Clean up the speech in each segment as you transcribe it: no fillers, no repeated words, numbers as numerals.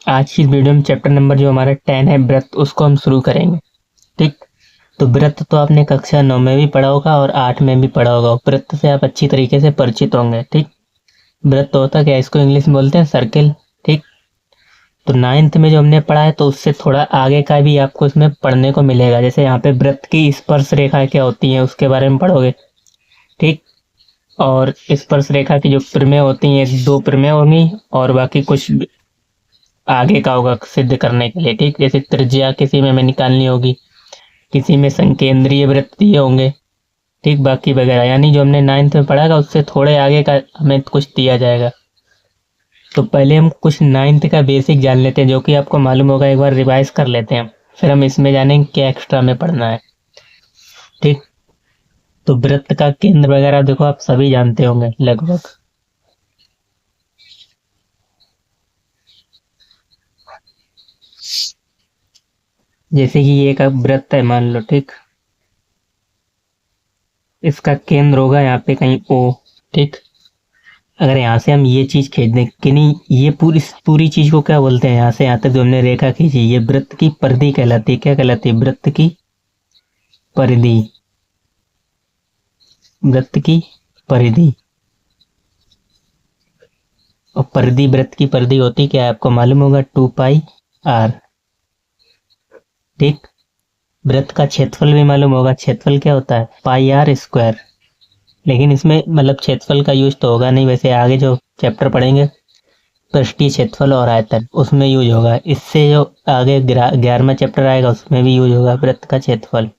आज की इस वीडियो में चैप्टर नंबर जो हमारा 10 है व्रत, उसको हम शुरू करेंगे। ठीक, तो व्रत तो आपने कक्षा 9 में भी पढ़ा होगा और 8 में भी पढ़ा होगा। व्रत से आप अच्छी तरीके से परिचित होंगे। ठीक, व्रत तो होता क्या है, इसको इंग्लिश में बोलते हैं सर्किल। ठीक, तो 9th में जो हमने पढ़ा है तो उससे थोड़ा आगे का भी आपको इसमें पढ़ने को मिलेगा। जैसे यहाँ पे व्रत की स्पर्श रेखा क्या होती है उसके बारे में पढ़ोगे। ठीक, और स्पर्श रेखा की जो प्रमेय होती हैं, 2 प्रमेय होंगी और बाकी कुछ आगे का होगा सिद्ध करने के लिए। ठीक, जैसे त्रिज्या किसी में हमें निकालनी होगी, किसी में संकेंद्रीय वृत्त दिए होंगे। ठीक, बाकी वगैरह, यानी जो हमने 9th में पढ़ा था उससे थोड़े आगे का हमें कुछ दिया जाएगा। तो पहले हम कुछ 9th का बेसिक जान लेते हैं, जो कि आपको मालूम होगा, एक बार रिवाइज कर लेते हैं, फिर हम इसमें जानेंगे क्या एक्स्ट्रा में पढ़ना है। ठीक, तो वृत्त का केंद्र वगैरह देखो आप सभी जानते होंगे लगभग। जैसे कि ये एक वृत्त है मान लो। ठीक, इसका केंद्र होगा यहाँ पे कहीं O। ठीक, अगर यहाँ से हम ये चीज खींच दें कि नहीं, ये पूरी चीज को क्या बोलते हैं, यहाँ से यहाँ तक जो हमने रेखा खींची, ये वृत्त की परिधि कहलाती है। क्या कहलाती है? वृत्त की परिधि। वृत्त की परिधि। और परिधि, वृत्त की परिधि होती क्या है आपको मालूम होगा, 2πr। ठीक, वृत्त का क्षेत्रफल भी मालूम होगा। क्षेत्रफल क्या होता है? πr²। लेकिन इसमें मतलब क्षेत्रफल का यूज तो होगा नहीं, वैसे आगे जो चैप्टर पढ़ेंगे पृष्ठीय क्षेत्रफल और आयतन, उसमें यूज होगा। इससे जो आगे 11वां चैप्टर आएगा उसमें भी यूज होगा वृत्त का क्षेत्रफल।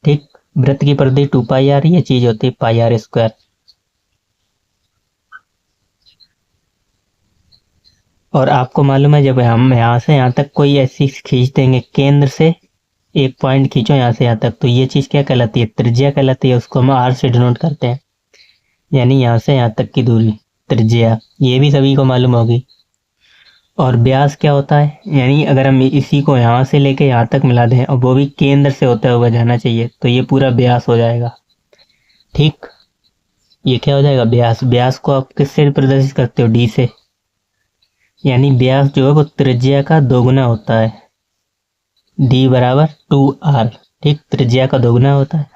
ठीक, वृत्त की परिधि 2πr, ये चीज होती है πr²। और आपको मालूम है, जब हम यहाँ से यहाँ तक कोई ऐसी खींच देंगे, केंद्र से एक पॉइंट खींचो यहाँ से यहाँ तक, तो ये चीज क्या कहलाती है? त्रिज्या कहलाती है। उसको हम r से डिनोट करते हैं, यानी यहाँ से यहाँ तक की दूरी त्रिज्या। ये भी सभी को मालूम होगी। और व्यास क्या होता है, यानी अगर हम इसी को यहाँ से लेके यहाँ तक मिला दें और वो भी केंद्र से होता हुआ जाना चाहिए, तो ये पूरा व्यास हो जाएगा। ठीक, ये क्या हो जाएगा? व्यास। व्यास को आप किससे प्रदर्शित करते हो? डी से। यानी व्यास जो है वो त्रिज्या का दोगुना होता है। डी बराबर 2r। ठीक, त्रिज्या का दोगुना होता है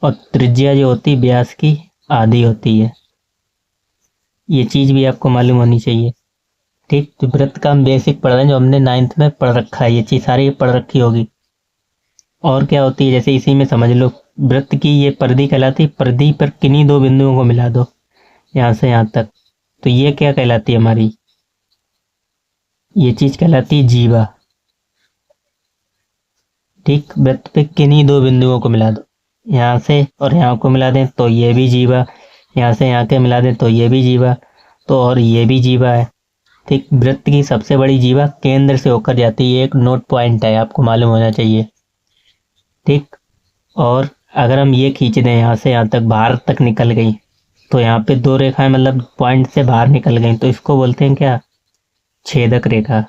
और त्रिज्या जो होती है व्यास की आधी होती है। ये चीज भी आपको मालूम होनी चाहिए। ठीक, तो वृत्त का हम बेसिक पढ़ रहे हैं, जो हमने 9th में पढ़ रखा है, ये चीज सारी पढ़ रखी होगी। और क्या होती है, जैसे इसी में समझ लो, वृत्त की ये परिधि कहलाती है। परिधि पर किन्हीं 2 बिंदुओं को मिला दो यहाँ से यहाँ तक, तो ये क्या कहलाती है हमारी? ये चीज कहलाती है जीवा। ठीक, वृत्त पे किन्हीं 2 बिंदुओं को मिला दो, यहाँ से और यहाँ को मिला दें तो ये भी जीवा, यहाँ से यहाँ के मिला दें तो ये भी जीवा, तो और ये भी जीवा है। ठीक, वृत्त की सबसे बड़ी जीवा केंद्र से होकर जाती है। एक नोट पॉइंट है, आपको मालूम होना चाहिए। ठीक, और अगर हम ये खींच दें यहाँ से यहाँ तक, बाहर तक निकल गई, तो यहाँ पे 2 रेखाएं मतलब पॉइंट से बाहर निकल गई, तो इसको बोलते हैं क्या? छेदक रेखा।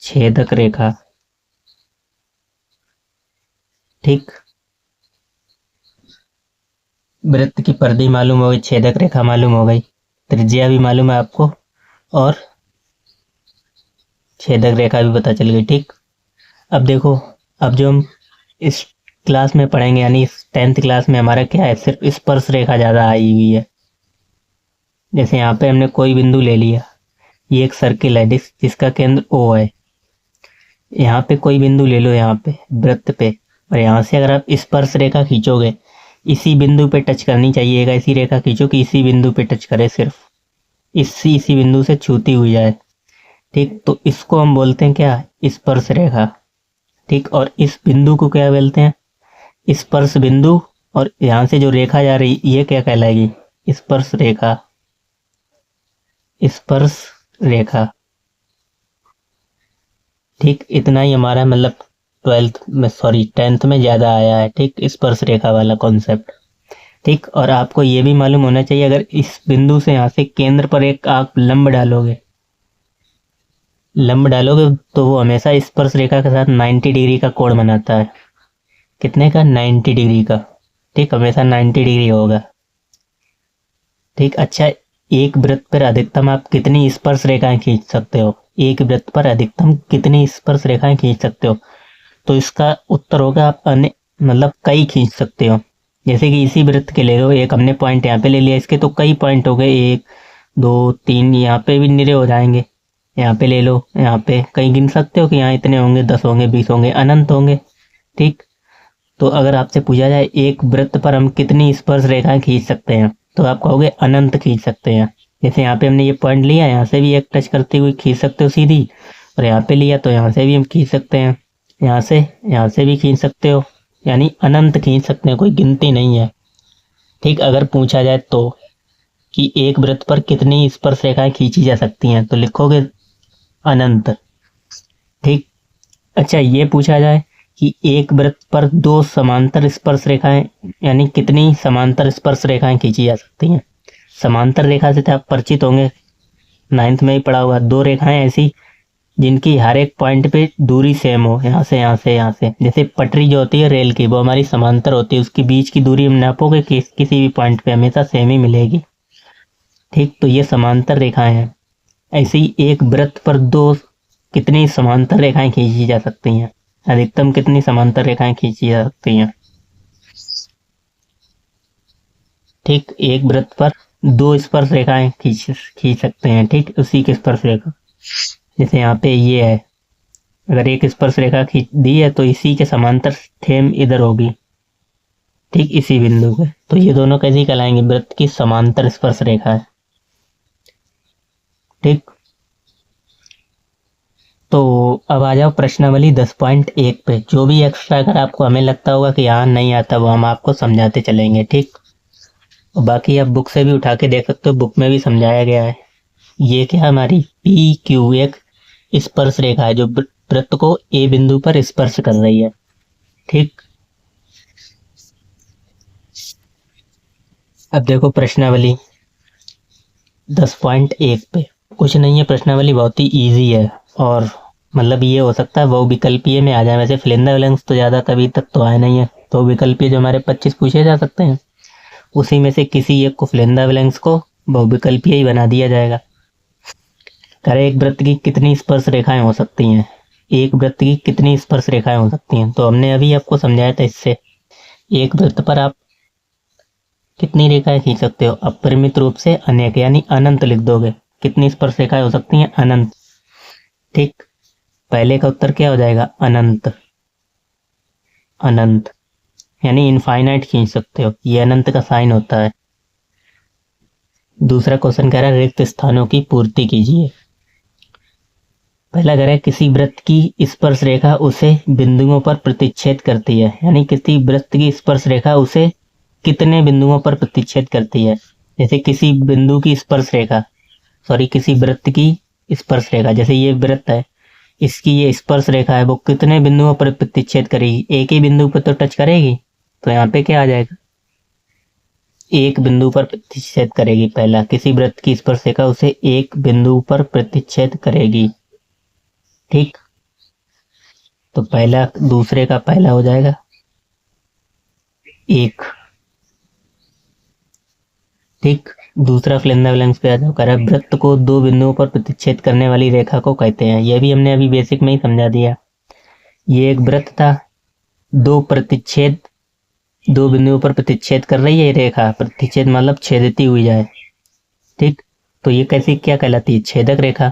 छेदक रेखा। ठीक, वृत्त की परिधि मालूम हो गई, छेदक रेखा मालूम हो गई, त्रिज्या भी मालूम है आपको, और छेदक रेखा भी पता चल गई। ठीक, अब देखो, अब जो हम इस क्लास में पढ़ेंगे, यानी 10th क्लास में हमारा क्या है, सिर्फ स्पर्श रेखा ज्यादा आई हुई है। जैसे यहाँ पे हमने कोई बिंदु ले लिया, ये एक सर्किल है जिसका केंद्र O है। यहाँ पे कोई बिंदु ले लो, यहाँ पे वृत्त पे, और यहाँ से अगर आप स्पर्श रेखा खींचोगे, इसी बिंदु पे टच करनी चाहिए। एक ऐसी रेखा खींचो कि इसी बिंदु पे टच करे, सिर्फ इसी बिंदु से छूती हुई जाए। ठीक, तो इसको हम बोलते हैं क्या? स्पर्श रेखा। ठीक, और इस बिंदु को क्या बोलते हैं? स्पर्श बिंदु। और यहाँ से जो रेखा जा रही, ये क्या कहलाएगी? स्पर्श रेखा। स्पर्श रेखा। ठीक, इतना ही हमारा मतलब 10th में ज्यादा आया है। ठीक, स्पर्श रेखा वाला कॉन्सेप्ट। ठीक, और आपको ये भी मालूम होना चाहिए, अगर इस बिंदु से यहाँ से केंद्र पर एक आप लंब डालोगे तो वो हमेशा स्पर्श रेखा के साथ 90 डिग्री का कोण बनाता है। कितने का? 90 डिग्री का। ठीक, हमेशा 90 डिग्री होगा। ठीक, अच्छा, एक वृत्त पर अधिकतम आप कितनी स्पर्श रेखाएं खींच सकते हो, एक वृत्त पर अधिकतम कितनी स्पर्श रेखाएं खींच सकते हो। तो इसका उत्तर होगा आप मतलब कई खींच सकते हो। जैसे कि इसी वृत्त के ले लो, एक हमने पॉइंट यहाँ पे ले लिया, इसके तो कई पॉइंट हो गए, 1 2 3, यहाँ पे भी निरे हो जाएंगे। यहाँ पे ले लो, यहाँ पे कहीं गिन सकते हो कि यहाँ इतने होंगे, 10 होंगे, 20 होंगे, अनंत होंगे। ठीक, तो अगर आपसे पूछा जाए एक वृत्त पर हम कितनी स्पर्श रेखाएं खींच सकते हैं, तो आप कहोगे अनंत खींच सकते हैं। जैसे यहाँ पे हमने ये पॉइंट लिया, यहाँ से भी एक टच करते हुए खींच सकते हो सीधी, और यहाँ पे लिया तो यहाँ से भी हम खींच सकते हैं, यहाँ से भी खींच सकते हो, यानी अनंत खींच सकते हैं, कोई गिनती नहीं है। ठीक, अगर पूछा जाए तो कि एक वृत्त पर कितनी स्पर्श रेखाएं खींची जा सकती हैं, तो लिखोगे अनंत। ठीक, अच्छा ये पूछा जाए कि एक वृत्त पर 2 समांतर स्पर्श रेखाएं, यानी कितनी समांतर स्पर्श रेखाएं खींची जा सकती हैं। समांतर रेखा से तो आप परिचित होंगे, 9th में ही पढ़ा हुआ। 2 रेखाएं ऐसी जिनकी हर एक पॉइंट पे दूरी सेम हो, यहाँ से यहाँ से यहाँ से। जैसे पटरी जो होती है रेल की, वो हमारी समांतर होती है, उसकी बीच की दूरी हम नापोगे कि किसी भी पॉइंट पे हमेशा सेम ही मिलेगी। ठीक, तो ये समांतर रेखाएं हैं। ऐसे ही एक वृत्त पर 2 कितनी समांतर रेखाएं खींची जा सकती हैं, अधिकतम कितनी समांतर रेखाएं खींची जा सकती हैं। ठीक, एक वृत्त पर 2 स्पर्श रेखाएं खींच सकते हैं। ठीक, उसी की स्पर्श रेखा, जैसे यहाँ पे ये है, अगर एक स्पर्श रेखा खींच दी है तो इसी के समांतर थेम इधर होगी। ठीक, इसी बिंदु पे, तो ये दोनों कैसी कहलाएंगे, वृत्त की समांतर स्पर्श रेखा है। ठीक, तो अब आ जाओ प्रश्नावली 10.1 पे। जो भी एक्स्ट्रा अगर आपको हमें लगता होगा कि यहाँ नहीं आता, वो हम आपको समझाते चलेंगे। ठीक, और बाकी आप बुक से भी उठा के देख सकते हो, बुक में भी समझाया गया है। ये क्या हमारी PQ एक स्पर्श रेखा है जो वृत्त को A बिंदु पर स्पर्श कर रही है। ठीक, अब देखो प्रश्नावली 10.1 पे, कुछ नहीं है, प्रश्नावली बहुत ही इजी है, और मतलब ये हो सकता है वो विकल्पीय में आ जाए। वैसे फिलिंदा ब्लैंक्स तो ज़्यादा कभी तक तो आए नहीं है, तो विकल्पीय जो हमारे 25 पूछे जा सकते हैं, उसी में से किसी एक को फिलिंदा ब्लैंक्स को बहुविकल्पीय ही बना दिया जाएगा। करे एक वृत्त की कितनी स्पर्श रेखाएं हो सकती हैं, एक वृत्त की कितनी स्पर्श रेखाएं हो सकती हैं, तो हमने अभी आपको समझाया था। इससे एक वृत्त पर आप कितनी रेखाएं खींच सकते हो, अपरिमित रूप से अनेक, यानी अनंत लिख दोगे। कितनी स्पर्श रेखाएं हो सकती हैं, अनंत। ठीक, पहले का उत्तर क्या हो जाएगा, अनंत। अनंत यानी इनफाइनाइट खींच सकते हो, ये अनंत का साइन होता है। दूसरा क्वेश्चन कह रहा है रिक्त स्थानों की पूर्ति कीजिए। पहला कह रहा है किसी वृत्त की स्पर्श रेखा उसे बिंदुओं पर प्रतिच्छेद करती है, यानी किसी वृत्त की स्पर्श रेखा उसे कितने बिंदुओं पर प्रतिच्छेद करती है। जैसे किसी बिंदु की स्पर्श रेखा, किसी वृत्त की स्पर्श रेखा, जैसे ये वृत्त है, इसकी ये स्पर्श रेखा है, वो कितने बिंदुओं पर प्रतिच्छेद करेगी, एक ही बिंदु पर तो टच करेगी। तो यहाँ पे क्या आ जाएगा, एक बिंदु पर प्रतिच्छेद करेगी। पहला, किसी वृत्त की स्पर्श रेखा उसे एक बिंदु पर प्रतिच्छेद करेगी। ठीक, तो पहला दूसरे का पहला हो जाएगा 1। ठीक, दूसरा फिलिंदा ब्लैंक्स पे आ जाओ, कह रहा है वृत्त को 2 बिंदुओं पर प्रतिच्छेद करने वाली रेखा को कहते हैं। यह भी हमने अभी बेसिक में ही समझा दिया। ये एक वृत्त था, 2 बिंदुओं पर प्रतिच्छेद कर रही है ये रेखा, प्रतिच्छेद मतलब छेदती हुई जाए। ठीक, तो ये कैसी क्या कहलाती है, छेदक रेखा।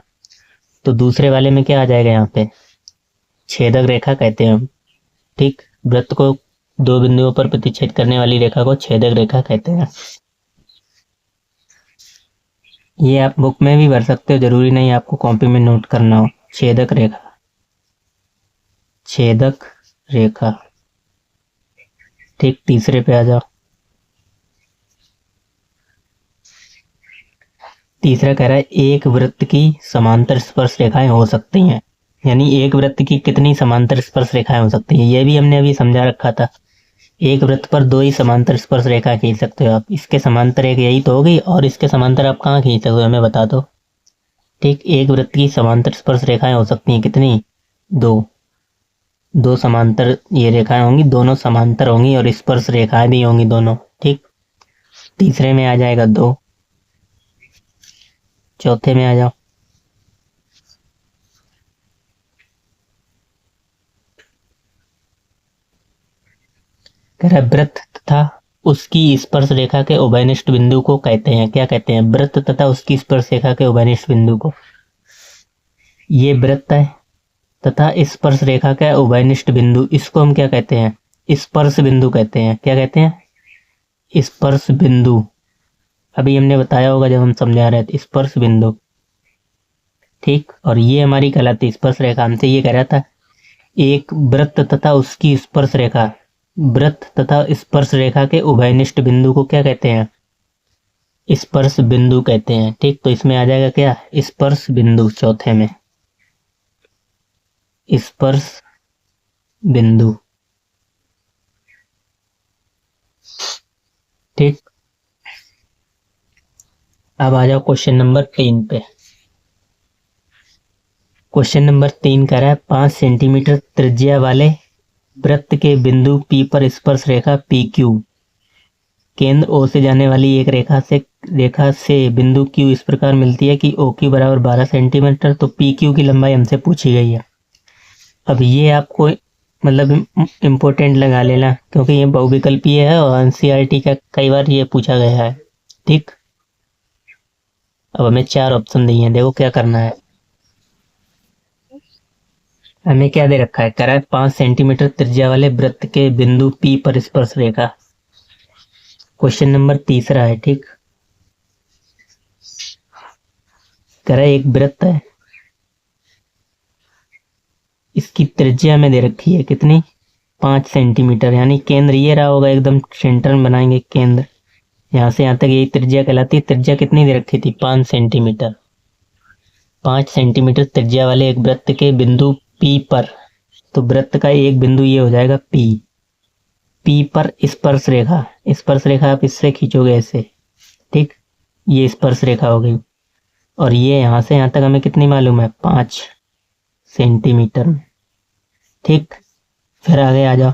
तो दूसरे वाले में क्या आ जाएगा, यहाँ पे छेदक रेखा कहते हैं हम। ठीक, वृत्त को 2 बिंदुओं पर प्रतिच्छेद करने वाली रेखा को छेदक रेखा कहते हैं। ये आप बुक में भी भर सकते हो, जरूरी नहीं आपको कॉपी में नोट करना हो। छेदक रेखा, छेदक रेखा। ठीक, तीसरे पे आ जाओ। तीसरा कह रहा है एक वृत्त की समांतर स्पर्श रेखाएं हो सकती हैं, यानी एक वृत्त की कितनी समांतर स्पर्श रेखाएं हो सकती हैं। ये भी हमने अभी समझा रखा था। एक वृत्त पर 2 ही समांतर स्पर्श रेखा खींच सकते हो आप। इसके समांतर एक यही तो होगी, और इसके समांतर आप कहाँ खींच सकते हो, हमें बता दो। ठीक, एक वृत्त की समांतर स्पर्श रेखाएं हो सकती हैं कितनी, 2 समांतर ये रेखाएं होंगी, दोनों समांतर होंगी, और स्पर्श रेखाएं भी होंगी दोनों। ठीक, तीसरे में आ जाएगा 2। चौथे में आ जाओ। कह रहा है वृत्त तथा उसकी स्पर्श रेखा के उभयनिष्ठ बिंदु को कहते हैं, क्या कहते हैं? वृत्त तथा उसकी स्पर्श रेखा के उभयनिष्ठ बिंदु को। ये वृत्त है तथा स्पर्श रेखा का उभयनिष्ठ बिंदु, इसको हम क्या कहते हैं? स्पर्श बिंदु कहते हैं। क्या कहते हैं? स्पर्श बिंदु। अभी हमने बताया होगा जब हम समझा रहे थे, स्पर्श बिंदु। ठीक, और ये हमारी कहलाती स्पर्श रेखा। हमसे ये कह रहा था एक वृत्त तथा उसकी स्पर्श रेखा, वृत्त तथा स्पर्श रेखा के उभयनिष्ठ बिंदु को क्या कहते हैं? स्पर्श बिंदु कहते हैं। ठीक, तो इसमें आ जाएगा क्या? स्पर्श बिंदु चौथे में, स्पर्श बिंदु। ठीक, अब आ जाओ क्वेश्चन नंबर 3 पे। क्वेश्चन नंबर 3 कह रहा है 5 सेंटीमीटर त्रिज्या वाले वृत्त के बिंदु P पर स्पर्श रेखा PQ, केंद्र O से जाने वाली एक रेखा से बिंदु Q इस प्रकार मिलती है कि OQ बराबर 12 सेंटीमीटर। तो PQ की लंबाई हमसे पूछी गई है। अब ये आपको मतलब इम्पोर्टेंट लगा लेना, क्योंकि ये बहुविकल्पीय है और एनसीईआरटी का कई बार ये पूछा गया है। ठीक, अब हमें 4 ऑप्शन दिए हैं, देखो क्या करना है। हमें क्या दे रखा है? कह रहा है 5 सेंटीमीटर त्रिज्या वाले वृत्त के बिंदु P पर स्पर्श रेखा। क्वेश्चन नंबर 3 है। ठीक, कह रहा है एक वृत्त है, इसकी त्रिज्या में दे रखी है कितनी? 5 सेंटीमीटर, यानी केंद्र ये रहा होगा, एकदम सेंटर में बनाएंगे केंद्र, यहां से यहां तक यही त्रिज्या कहलाती है। त्रिज्या कितनी दे रखी थी? 5 सेंटीमीटर। 5 सेंटीमीटर त्रिज्या वाले एक वृत्त के बिंदु P पर, तो वृत्त का एक बिंदु ये हो जाएगा P पर स्पर्श रेखा। स्पर्श रेखा आप इससे खींचोगे ऐसे। ठीक, ये स्पर्श रेखा हो गई, और ये यहां से यहां तक हमें कितनी मालूम है? 5 सेंटीमीटर। ठीक, फिर आगे आ जाओ।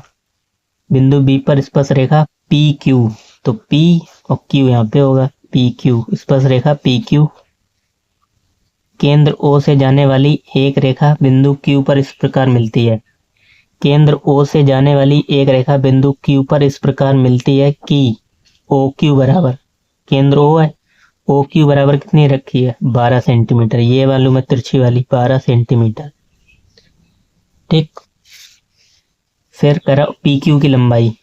बिंदु B पर स्पर्श रेखा PQ, तो P और Q यहाँ पे होगा, PQ स्पर्श रेखा PQ, केंद्र O से जाने वाली एक रेखा बिंदु Q पर इस प्रकार मिलती है। केंद्र O से जाने वाली एक रेखा बिंदु Q पर इस प्रकार मिलती है कि OQ बराबर, केंद्र O है, OQ बराबर कितनी रखी है? 12 सेंटीमीटर। ये मालूम है तिरछी वाली, 12 सेंटीमीटर। ठीक, फिर करा PQ की लंबाई,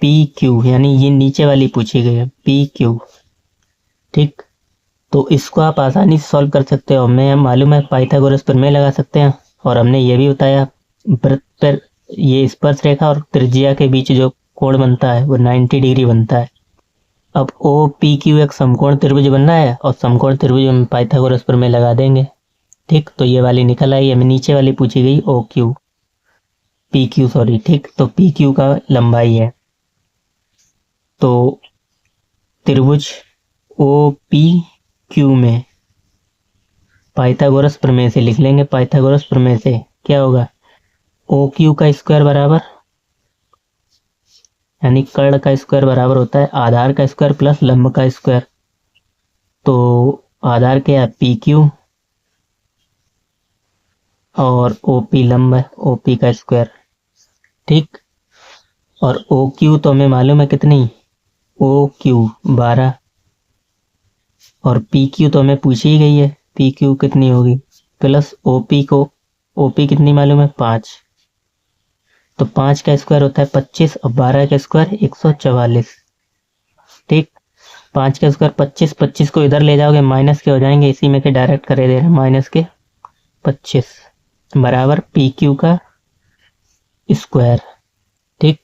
PQ यानी ये नीचे वाली पूछी गई है, PQ। ठीक, तो इसको आप आसानी से सॉल्व कर सकते हो। हमें मालूम है पाइथागोरस प्रमेय लगा सकते हैं, और हमने ये भी बताया वृत्त पर ये स्पर्श रेखा और त्रिज्या के बीच जो कोण बनता है वो 90 डिग्री बनता है। अब OPQ एक समकोण त्रिभुज बनना है, और समकोण त्रिभुज में पाइथागोरस प्रमेय लगा देंगे। ठीक, तो ये वाली निकल आई, हमें नीचे वाली पूछी गई PQ सॉरी। ठीक, तो PQ का लंबाई है, तो त्रिभुज OPQ में पाइथागोरस प्रमेय से लिख लेंगे। पाइथागोरस प्रमेय से क्या होगा? OQ का स्क्वायर बराबर, यानी कर्ण का स्क्वायर बराबर होता है आधार का स्क्वायर प्लस लंब का स्क्वायर। तो आधार क्या है? PQ, और OP लंब है, OP का स्क्वायर। ठीक, और OQ तो हमें मालूम है कितनी? OQ 12, और PQ तो हमें पूछी ही गई है, PQ कितनी होगी? प्लस OP को, OP कितनी मालूम है? 5, तो 5 का स्क्वायर होता है 25, और 12 का स्क्वायर 144। ठीक, 5 का स्क्वायर 25, 25 को इधर ले जाओगे माइनस के हो जाएंगे, इसी में से डायरेक्ट करे दे रहे हैं, माइनस के 25 बराबर PQ का स्क्वायर। ठीक,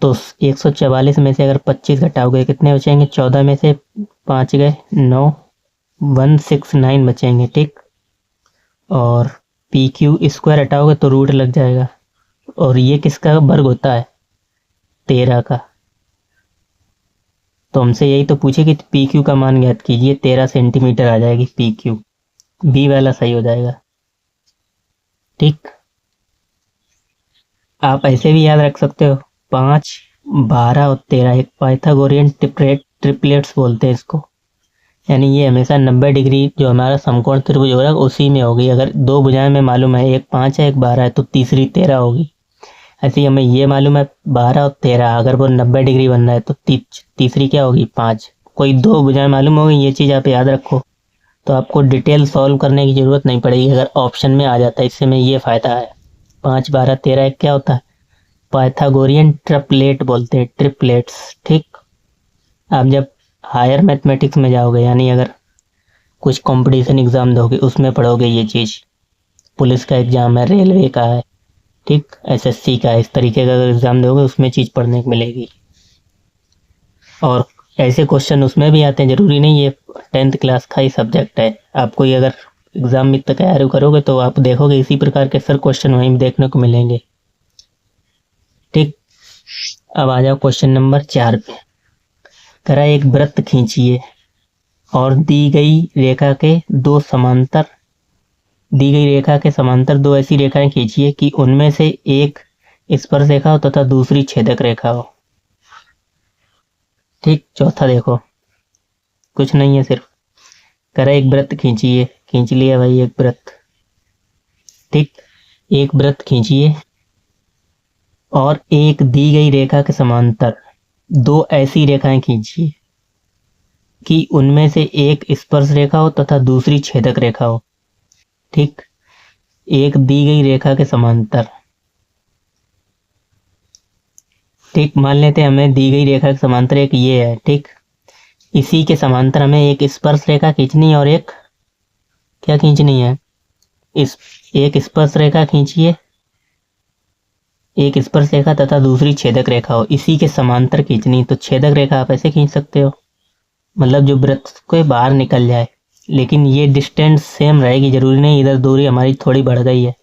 तो 144 में से अगर 25 घटाओगे कितने बचेंगे? 14 में से 5 गए 9, 169 बचेंगे। ठीक, और PQ स्क्वायर हटाओगे तो रूट लग जाएगा, और ये किसका वर्ग होता है? 13 का। तो हमसे यही तो पूछे कि PQ का मान ज्ञात कीजिए, 13 सेंटीमीटर आ जाएगी PQ। बी वाला सही हो जाएगा। ठीक, आप ऐसे भी याद रख सकते हो, 5, 12 और 13 एक पाइथागोरियन ट्रिपलेट्स बोलते हैं इसको, यानी ये हमेशा 90 डिग्री जो हमारा समकोण त्रिभुज होगा उसी में होगी। अगर दो भुजाएं में मालूम है, एक 5 है एक 12 है, तो तीसरी 13 होगी। ऐसे ही हमें ये मालूम है 12 और 13, अगर वो 90 डिग्री बन रहा है तो तीसरी क्या होगी 5। कोई दो भुजाएं मालूम होगी, ये चीज़ आप याद रखो, तो आपको डिटेल सॉल्व करने की ज़रूरत नहीं पड़ेगी अगर ऑप्शन में आ जाता है। इससे में ये फ़ायदा है। 5 12 13 एक क्या होता है, पाइथागोरियन ट्रिपलेट बोलते हैं, ट्रिपलेट्स। ठीक, आप जब हायर मैथमेटिक्स में जाओगे, यानी अगर कुछ कंपटीशन एग्ज़ाम दोगे उसमें पढ़ोगे ये चीज़। पुलिस का एग्ज़ाम है, रेलवे का है, ठीक, एसएससी का है, इस तरीके का अगर एग्ज़ाम दोगे उसमें चीज़ पढ़ने को मिलेगी। और ऐसे क्वेश्चन उसमें भी आते हैं, ज़रूरी नहीं ये 10th क्लास का ही सब्जेक्ट है। आपको ये अगर एग्ज़ाम में तैयारी करोगे तो आप देखोगे इसी प्रकार के सर क्वेश्चन वहीं देखने को मिलेंगे। ठीक, अब आ जाओ क्वेश्चन नंबर 4 पे। करा एक वृत्त खींचिए और दी गई रेखा के समांतर दो ऐसी रेखाएं खींचिए कि उनमें से एक स्पर्श रेखा हो तथा दूसरी छेदक रेखा हो। ठीक, चौथा देखो, कुछ नहीं है, सिर्फ करा एक वृत्त खींचिए, खींच लिया भाई एक वृत्त। ठीक, एक वृत्त खींचिए और एक दी गई रेखा के समांतर दो ऐसी रेखाएं खींचिए कि उनमें से एक स्पर्श रेखा हो तथा दूसरी छेदक रेखा हो। ठीक, एक दी गई रेखा के समांतर। ठीक, मान लेते हैं हमें दी गई रेखा के समांतर एक ये है। ठीक, इसी के समांतर हमें एक स्पर्श रेखा खींचनी है और एक क्या खींचनी है, एक स्पर्श रेखा खींचिए, एक स्पर्श रेखा तथा दूसरी छेदक रेखा हो, इसी के समांतर खींचनी। तो छेदक रेखा आप ऐसे खींच सकते हो, मतलब जो वृत्त के बाहर निकल जाए, लेकिन ये डिस्टेंस सेम रहेगी, जरूरी नहीं इधर दूरी हमारी थोड़ी बढ़ गई है,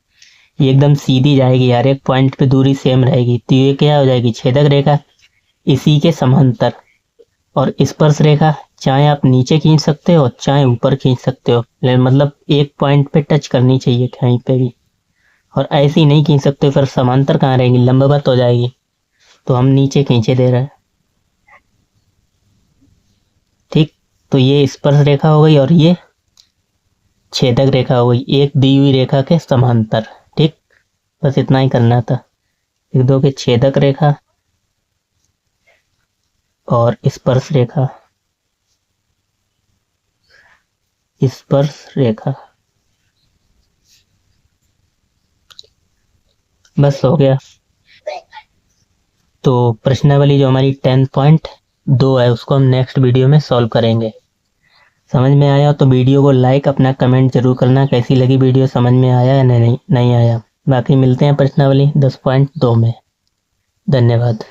ये एकदम सीधी जाएगी यार, एक पॉइंट पे दूरी सेम रहेगी। तो ये क्या हो जाएगी, छेदक रेखा इसी के समांतर। और स्पर्श रेखा चाहे आप नीचे खींच सकते हो चाहे ऊपर खींच सकते हो, मतलब एक पॉइंट पे टच करनी चाहिए कहीं पे भी, और ऐसे ही नहीं खींच सकते फिर समांतर कहाँ रहेगी, लंबवत हो जाएगी। तो हम नीचे खींचे दे रहे हैं। ठीक, तो ये स्पर्श रेखा हो गई और ये छेदक रेखा हो गई, एक दी हुई रेखा के समांतर। ठीक, बस इतना ही करना था, एक दो के छेदक रेखा और स्पर्श रेखा, स्पर्श रेखा, बस हो गया। तो प्रश्नावली जो हमारी 10.2 है उसको हम नेक्स्ट वीडियो में सॉल्व करेंगे। समझ में आया तो वीडियो को लाइक, अपना कमेंट जरूर करना कैसी लगी वीडियो, समझ में आया या नहीं आया। बाकी मिलते हैं प्रश्नावली 10.2 में। धन्यवाद।